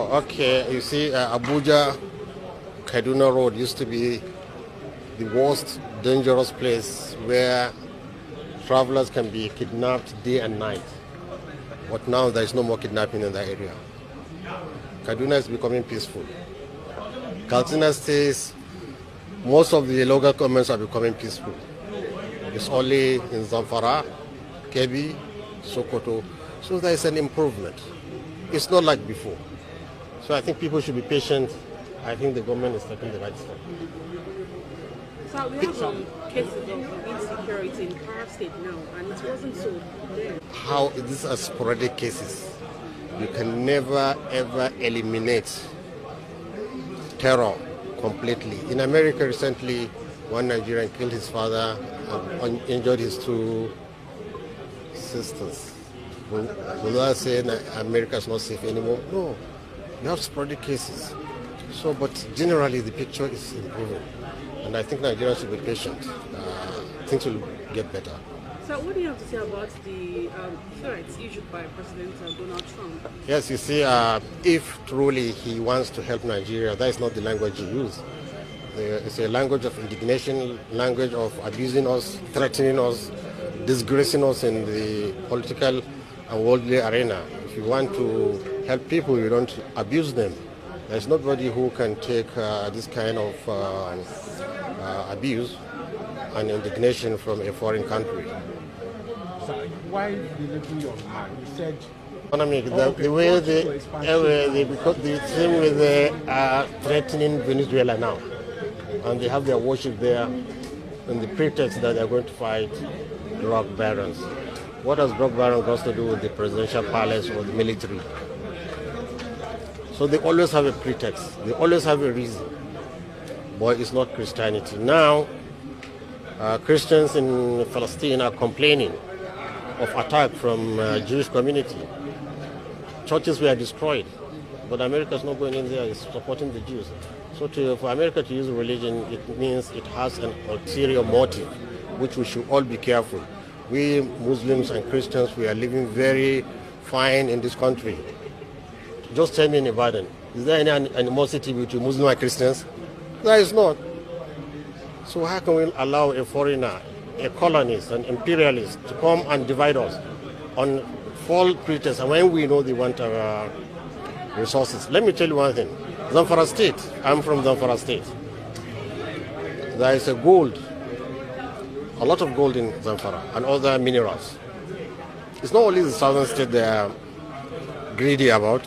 Oh, okay. You see, Abuja, Kaduna Road used to be the worst dangerous place where travelers can be kidnapped day and night. But now there is no more kidnapping in that area. Kaduna is becoming peaceful. Katsina states, most of the local governments are becoming peaceful. It's only in Zamfara, Kebbi, Sokoto. So there is an improvement. It's not like before. So I think people should be patient. I think the government is taking the right step. So we have some cases of insecurity in Kwara State now, and it wasn't so then. How these are sporadic cases. You can never ever eliminate terror completely. In America recently, one Nigerian killed his father and injured his two sisters. Will I say America is not safe anymore? No. You have sporadic cases. So, but generally the picture is improving. And I think Nigerians should be patient. Things will get better. So what do you have to say about the threats issued by President Donald Trump? Yes, you see, if truly he wants to help Nigeria, that is not the language he uses. It's a language of indignation, language of abusing us, threatening us, disgracing us in the political and worldly arena. If you want to help people, you don't abuse them. There's nobody who can take this kind of abuse and indignation from a foreign country. So why believe your mind? You said economic, the way because the same way they are threatening Venezuela now, and they have their warship there, on the pretext that they're going to fight drug barons. What has drug barons got to do with the presidential palace or the military? So they always have a pretext. They always have a reason. But it's not Christianity. Now, Christians in Palestine are complaining of attack from Jewish community. Churches were destroyed, but America is not going in there, it's supporting the Jews. So for America to use religion, it means it has an ulterior motive, which we should all be careful. We Muslims and Christians, we are living very fine in this country. Just tell me in Ibadan, is there any animosity between Muslims and Christians? There is not. So how can we allow a foreigner, a colonist, an imperialist to come and divide us on false pretense, and when we know they want our resources? Let me tell you one thing. Zamfara State, I'm from Zamfara State. There is a lot of gold in Zamfara and other minerals. It's not only the southern state they are greedy about.